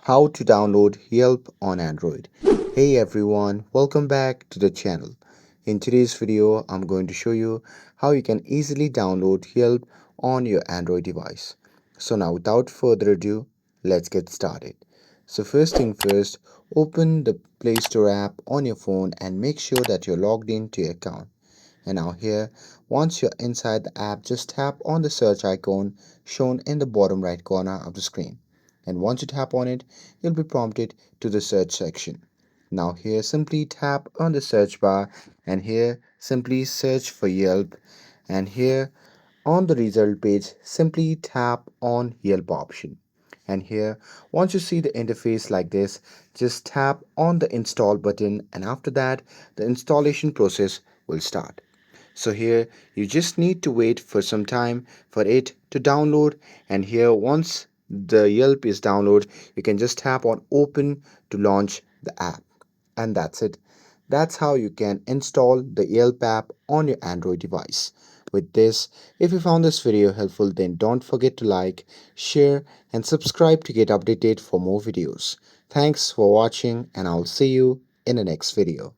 How to download Yelp on Android. Hey everyone, welcome back to the channel. In today's video, I'm going to show you how you can easily download Yelp on your Android device. So now without further ado, let's get started. So first thing first, open the Play Store app on your phone and make sure that you're logged into your account. And now here, once you're inside the app, just tap on the search icon shown in the bottom right corner of the screen. And once you tap on it, you'll be prompted to the search section. Now here, simply tap on the search bar and here simply search for Yelp. And here on the result page, simply tap on Yelp option. And here, once you see the interface like this, just tap on the install button and after that, the installation process will start. So here you just need to wait for some time for it to download, and here once the Yelp is downloaded, you can just tap on open to launch the app. And that's it. That's how you can install the Yelp app on your Android device. With this, if you found this video helpful, then don't forget to like, share, and subscribe to get updated for more videos. Thanks for watching, and I'll see you in the next video.